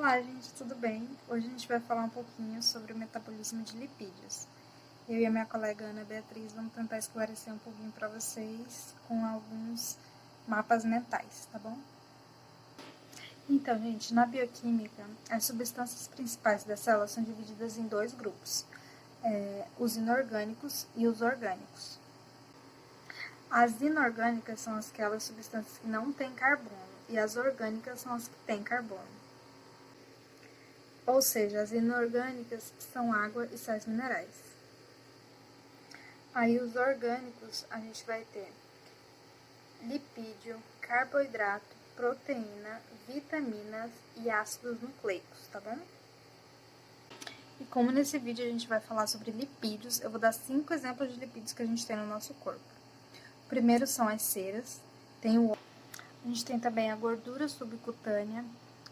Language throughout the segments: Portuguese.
Olá, gente, tudo bem? Hoje a gente vai falar um pouquinho sobre o metabolismo de lipídios. Eu e a minha colega Ana Beatriz vamos tentar esclarecer um pouquinho para vocês com alguns mapas mentais, tá bom? Então, gente, na bioquímica, as substâncias principais da célula são divididas em dois grupos, os inorgânicos e os orgânicos. As inorgânicas são aquelas substâncias que não têm carbono e as orgânicas são as que têm carbono. Ou seja, as inorgânicas são água e sais minerais. Aí os orgânicos a gente vai ter lipídio, carboidrato, proteína, vitaminas e ácidos nucleicos, tá bom? E como nesse vídeo a gente vai falar sobre lipídios, eu vou dar 5 exemplos de lipídios que a gente tem no nosso corpo. O primeiro são as ceras, a gente tem também a gordura subcutânea,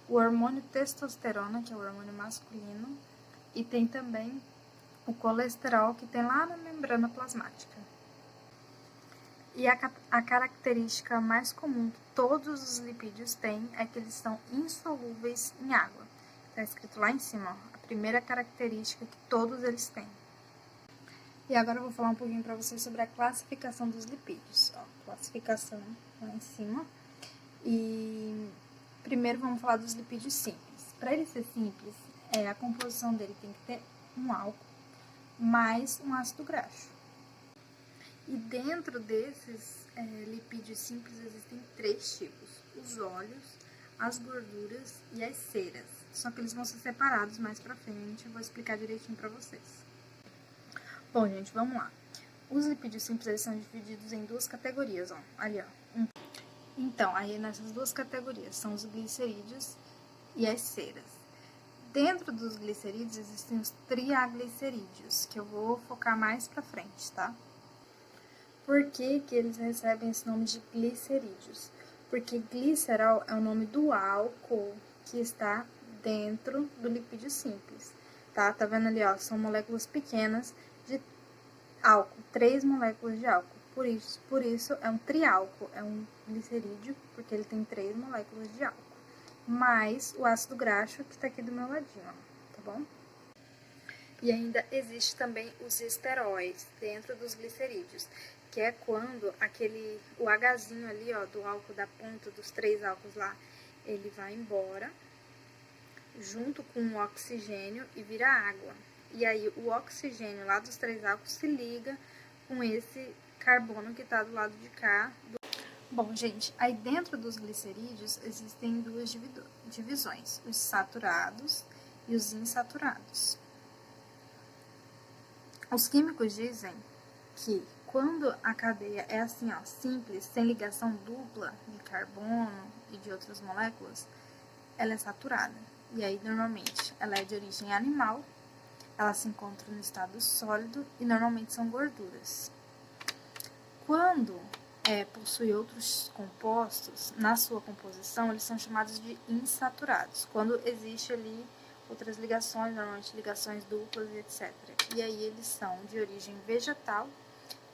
o hormônio testosterona, que é o hormônio masculino, e tem também o colesterol, que tem lá na membrana plasmática. E a característica mais comum que todos os lipídios têm é que eles são insolúveis em água. Está escrito lá em cima, ó, a primeira característica que todos eles têm. E agora eu vou falar um pouquinho para vocês sobre a classificação dos lipídios. Ó, classificação lá em cima. E primeiro vamos falar dos lipídios simples. Para ele ser simples, a composição dele tem que ter um álcool mais um ácido graxo. E dentro desses lipídios simples existem 3 tipos: os óleos, as gorduras e as ceras. Só que eles vão ser separados mais pra frente, eu vou explicar direitinho pra vocês. Bom, gente, vamos lá. Os lipídios simples eles são divididos em 2 categorias, ó. Ali, ó. Então, aí nessas 2 categorias são os glicerídeos e as ceras. Dentro dos glicerídeos existem os triaglicerídeos, que eu vou focar mais pra frente, tá? Por que que eles recebem esse nome de glicerídeos? Porque glicerol é o nome do álcool que está dentro do lipídio simples, tá? Tá vendo ali, ó, são moléculas pequenas de álcool, 3 moléculas de álcool. Por isso é um triálcool, é um glicerídeo, porque ele tem 3 moléculas de álcool. Mais o ácido graxo, que tá aqui do meu ladinho, ó, tá bom? E ainda existe também os esteróis dentro dos glicerídeos, que é quando o Hzinho ali, ó, do álcool da ponta dos 3 álcools lá, ele vai embora junto com o oxigênio e vira água. E aí o oxigênio lá dos 3 álcools se liga com esse carbono que tá do lado de cá. Bom, gente, aí dentro dos glicerídeos existem 2 divisões, os saturados e os insaturados. Os químicos dizem que quando a cadeia é assim, ó, simples, sem ligação dupla de carbono e de outras moléculas, ela é saturada. E aí, normalmente, ela é de origem animal, ela se encontra no estado sólido e normalmente são gorduras. Quando possui outros compostos, na sua composição, eles são chamados de insaturados. Quando existe ali outras ligações, normalmente ligações duplas e etc. E aí eles são de origem vegetal,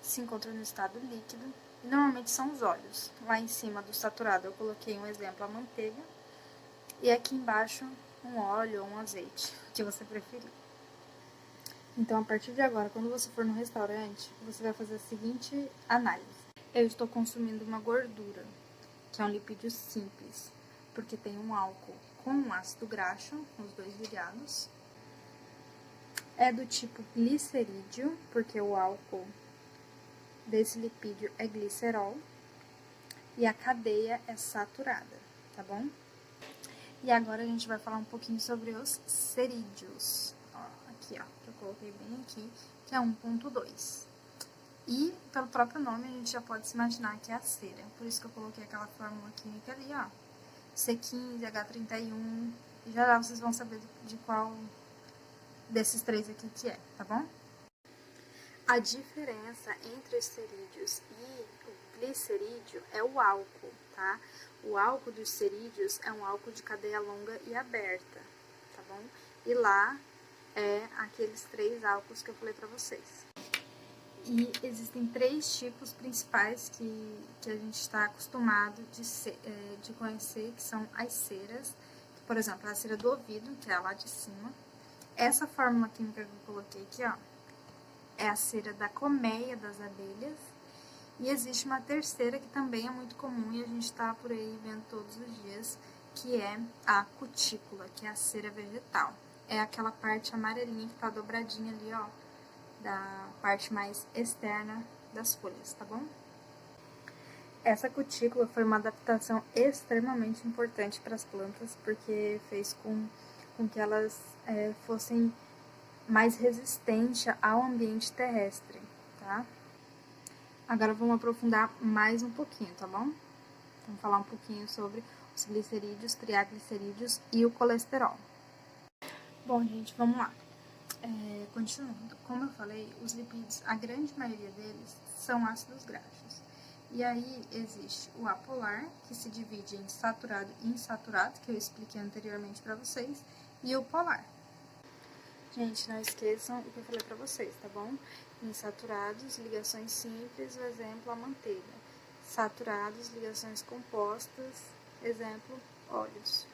se encontram no estado líquido, e normalmente são os óleos. Lá em cima do saturado eu coloquei um exemplo, a manteiga, e aqui embaixo um óleo ou um azeite, que você preferir. Então, a partir de agora, quando você for no restaurante, você vai fazer a seguinte análise. Eu estou consumindo uma gordura, que é um lipídio simples, porque tem um álcool com um ácido graxo, os 2 ligados. É do tipo glicerídeo, porque o álcool desse lipídio é glicerol. E a cadeia é saturada, tá bom? E agora a gente vai falar um pouquinho sobre os cerídeos. Ó, aqui, ó, que eu coloquei bem aqui, que é 1,2. E, pelo próprio nome, a gente já pode se imaginar que é a cera. Por isso que eu coloquei aquela fórmula química ali, ó. C15, H31. E já vocês vão saber de qual desses 3 aqui que é, tá bom? A diferença entre os cerídeos e o glicerídeo é o álcool, tá? O álcool dos cerídeos é um álcool de cadeia longa e aberta, tá bom? E lá é aqueles 3 álcools que eu falei pra vocês. E existem 3 tipos principais que a gente está acostumado de conhecer, que são as ceras, Por exemplo, a cera do ouvido, que é a lá de cima. Essa fórmula química que eu coloquei aqui, ó, é a cera da colmeia das abelhas. E existe uma terceira que também é muito comum e a gente tá por aí vendo todos os dias, que é a cutícula, que é a cera vegetal. É aquela parte amarelinha que tá dobradinha ali, ó, da parte mais externa das folhas, tá bom? Essa cutícula foi uma adaptação extremamente importante para as plantas, porque fez com que elas fossem mais resistentes ao ambiente terrestre, tá? Agora vamos aprofundar mais um pouquinho, tá bom? Vamos falar um pouquinho sobre os glicerídeos, triaglicerídeos e o colesterol. Bom, gente, vamos lá. Continuando, como eu falei, os lipídios, a grande maioria deles são ácidos graxos. E aí existe o apolar, que se divide em saturado e insaturado, que eu expliquei anteriormente para vocês, e o polar. Gente, não esqueçam o que eu falei para vocês, tá bom? Insaturados, ligações simples, o exemplo, a manteiga. Saturados, ligações compostas, exemplo, óleos.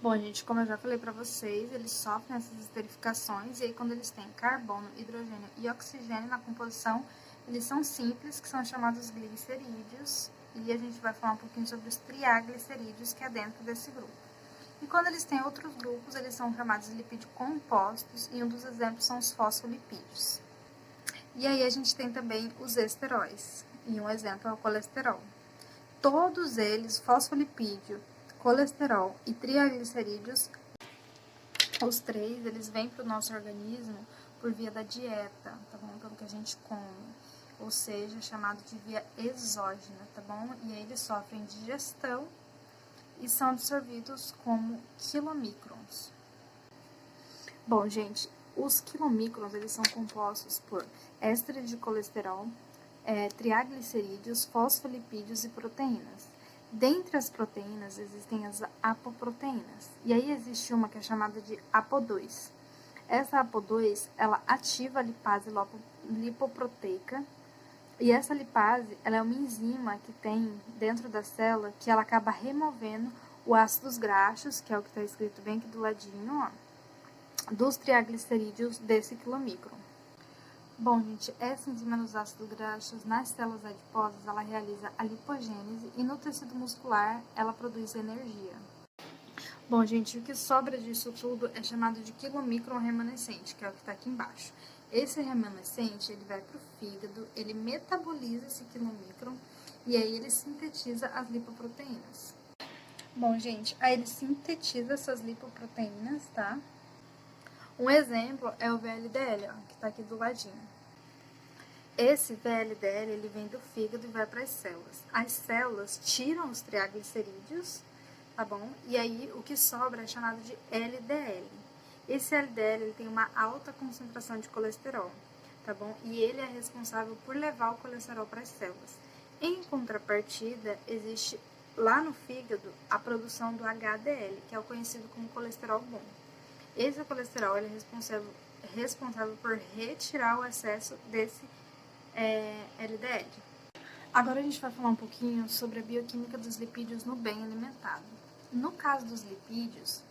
Bom, gente, como eu já falei pra vocês, eles sofrem essas esterificações, e aí quando eles têm carbono, hidrogênio e oxigênio na composição, eles são simples, que são chamados glicerídeos, e a gente vai falar um pouquinho sobre os triaglicerídeos, que é dentro desse grupo. E quando eles têm outros grupos, eles são chamados de lipídios compostos, e um dos exemplos são os fosfolipídios. E aí a gente tem também os esteróis, e um exemplo é o colesterol. Todos eles, fosfolipídio, colesterol e triaglicerídeos, os três, eles vêm para o nosso organismo por via da dieta, tá bom? Pelo que a gente come, ou seja, chamado de via exógena, tá bom? E aí eles sofrem digestão e são absorvidos como quilomicrons. Bom, gente, os quilomicrons, eles são compostos por ésteres de colesterol, triaglicerídeos, fosfolipídios e proteínas. Dentre as proteínas, existem as apoproteínas. E aí existe uma que é chamada de APO2. Essa APO2, ela ativa a lipase lipoproteica. E essa lipase, ela é uma enzima que tem dentro da célula que ela acaba removendo os ácidos graxos, que é o que está escrito bem aqui do ladinho, ó, dos triaglicerídeos desse quilomicron. Bom, gente, essa enzima dos ácidos graxos nas células adiposas, ela realiza a lipogênese e no tecido muscular ela produz energia. Bom, gente, o que sobra disso tudo é chamado de quilomicron remanescente, que é o que está aqui embaixo. Esse remanescente, ele vai para o fígado, ele metaboliza esse quilomicron e aí ele sintetiza as lipoproteínas. Bom, gente, aí ele sintetiza essas lipoproteínas, tá? Um exemplo é o VLDL, ó, que está aqui do ladinho. Esse VLDL, ele vem do fígado e vai para as células. As células tiram os triaglicerídeos, tá bom? E aí o que sobra é chamado de LDL. Esse LDL, ele tem uma alta concentração de colesterol, tá bom? E ele é responsável por levar o colesterol para as células. Em contrapartida, existe lá no fígado a produção do HDL, que é o conhecido como colesterol bom. Esse colesterol ele é responsável por retirar o excesso desse LDL. Agora a gente vai falar um pouquinho sobre a bioquímica dos lipídios no bem alimentado. No caso dos lipídios,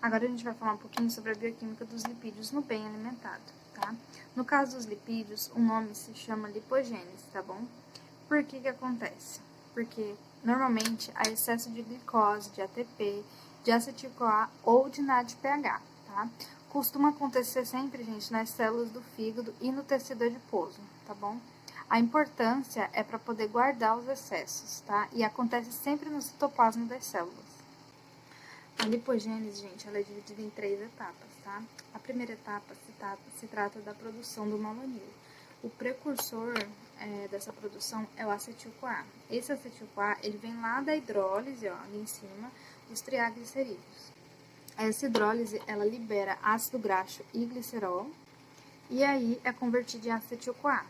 agora a gente vai falar um pouquinho sobre a bioquímica dos lipídios no bem alimentado, tá? No caso dos lipídios, o nome se chama lipogênese, tá bom? Por que que acontece? Porque normalmente há excesso de glicose, de ATP, de acetil-CoA ou de NADPH, tá? Costuma acontecer sempre, gente, nas células do fígado e no tecido adiposo, tá bom? A importância é para poder guardar os excessos, tá? E acontece sempre no citoplasma das células. A lipogênese, gente, ela é dividida em 3 etapas, tá? A primeira etapa se trata da produção do malonil. O precursor dessa produção é o acetil-CoA. Esse acetil-CoA, ele vem lá da hidrólise, ó, ali em cima, dos triaglicerídeos. Essa hidrólise, ela libera ácido graxo e glicerol, e aí é convertido em acetil-CoA.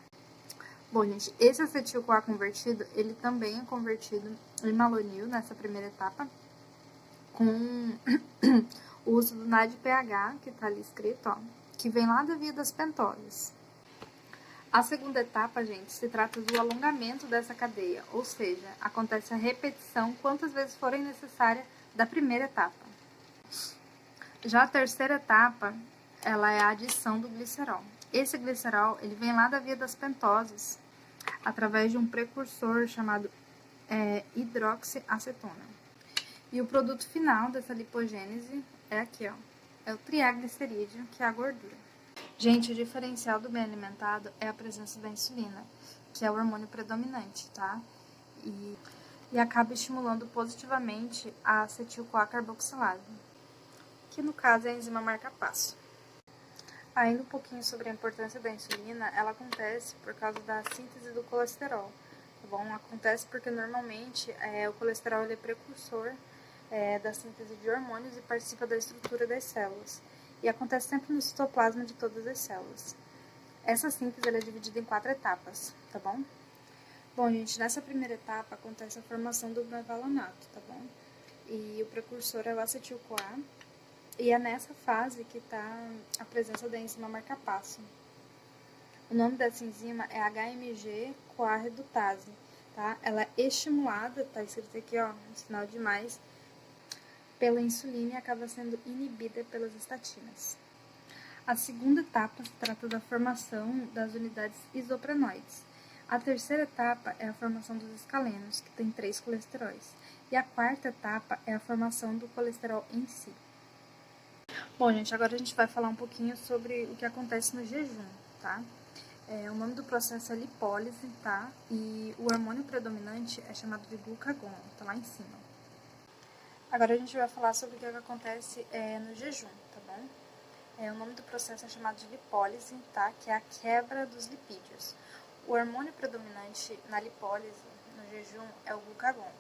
Bom, gente, esse acetil-CoA convertido, ele também é convertido em malonil nessa primeira etapa, com o uso do NADPH, que está ali escrito, ó, que vem lá da via das pentoses. A segunda etapa, gente, se trata do alongamento dessa cadeia, ou seja, acontece a repetição quantas vezes forem necessárias da primeira etapa. Já a terceira etapa, ela é a adição do glicerol. Esse glicerol, ele vem lá da via das pentosas, através de um precursor chamado hidroxiacetona. E o produto final dessa lipogênese é aqui, ó. É o triaglicerídeo, que é a gordura. Gente, o diferencial do bem alimentado é a presença da insulina, que é o hormônio predominante, tá? E acaba estimulando positivamente a acetil-CoA carboxilase, que no caso é a enzima marca-passo. Ainda um pouquinho sobre a importância da insulina, ela acontece por causa da síntese do colesterol, tá bom? Acontece porque normalmente o colesterol ele é precursor da síntese de hormônios e participa da estrutura das células. E acontece sempre no citoplasma de todas as células. Essa síntese ela é dividida em 4 etapas, tá bom? Bom, gente, nessa primeira etapa acontece a formação do mevalonato, tá bom? E o precursor é o acetil-CoA. E é nessa fase que está a presença da enzima marca-passo. O nome dessa enzima é HMG-CoA redutase, tá? Ela é estimulada, tá escrito aqui, ó, um sinal de mais, pela insulina e acaba sendo inibida pelas estatinas. A segunda etapa se trata da formação das unidades isoprenoides. A terceira etapa é a formação dos escalenos, que tem 3 colesteróis. E a quarta etapa é a formação do colesterol em si. Bom, gente, agora a gente vai falar um pouquinho sobre o que acontece no jejum, tá? O nome do processo é lipólise, tá? E o hormônio predominante é chamado de glucagon, tá lá em cima. Agora a gente vai falar sobre o que acontece no jejum, tá bom? O nome do processo é chamado de lipólise, tá? Que é a quebra dos lipídios. O hormônio predominante na lipólise, no jejum, é o glucagon.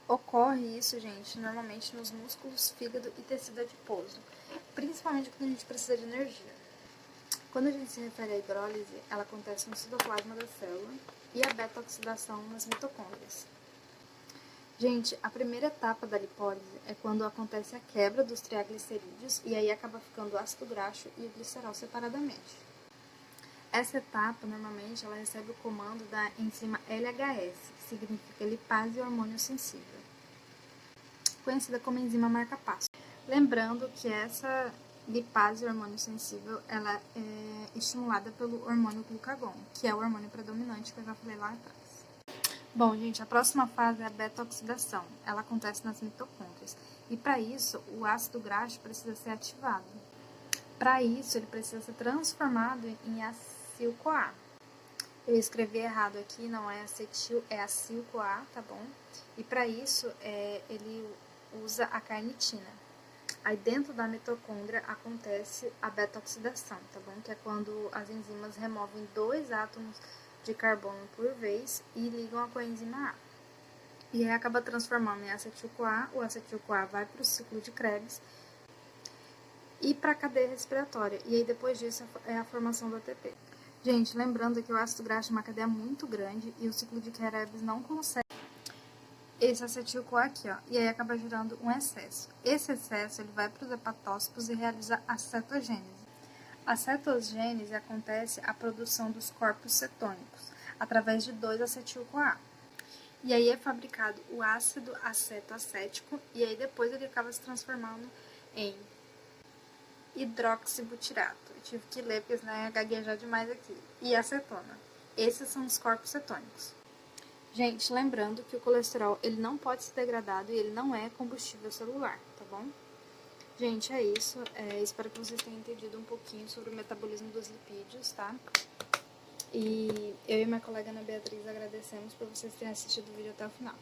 Ocorre isso, gente, normalmente nos músculos, fígado e tecido adiposo, principalmente quando a gente precisa de energia. Quando a gente se refere à hidrólise, ela acontece no citoplasma da célula e a beta-oxidação nas mitocôndrias. Gente, a primeira etapa da lipólise é quando acontece a quebra dos triaglicerídeos e aí acaba ficando o ácido graxo e o glicerol separadamente. Essa etapa, normalmente, ela recebe o comando da enzima LHS, que significa lipase hormônio sensível, conhecida como enzima marca-passo. Lembrando que essa lipase hormônio sensível, ela é estimulada pelo hormônio glucagon, que é o hormônio predominante que eu já falei lá atrás. Bom, gente, a próxima fase é a beta-oxidação. Ela acontece nas mitocôndrias. E para isso, o ácido graxo precisa ser ativado. Para isso, ele precisa ser transformado em acil-CoA. Eu escrevi errado aqui, não é acetil, é acil-CoA, tá bom? E para isso, ele usa a carnitina. Aí dentro da mitocôndria acontece a beta-oxidação, tá bom? Que é quando as enzimas removem 2 átomos de carbono por vez e ligam a coenzima A. E aí acaba transformando em acetil-CoA, o acetil-CoA vai para o ciclo de Krebs e para a cadeia respiratória. E aí depois disso é a formação do ATP. Gente, lembrando que o ácido graxo é uma cadeia muito grande e o ciclo de Krebs não consegue esse acetil-CoA aqui, ó, e aí acaba gerando um excesso. Esse excesso ele vai para os hepatócitos e realiza a cetogênese. A cetogênese acontece a produção dos corpos cetônicos através de 2-acetil-CoA. E aí é fabricado o ácido acetoacético e aí depois ele acaba se transformando em hidroxibutirato. Eu tive que ler porque senão ia gaguejar demais aqui. E acetona. Esses são os corpos cetônicos. Gente, lembrando que o colesterol ele não pode ser degradado e ele não é combustível celular, tá bom? Gente, é isso. Espero que vocês tenham entendido um pouquinho sobre o metabolismo dos lipídios, tá? E eu e minha colega Ana Beatriz agradecemos por vocês terem assistido o vídeo até o final.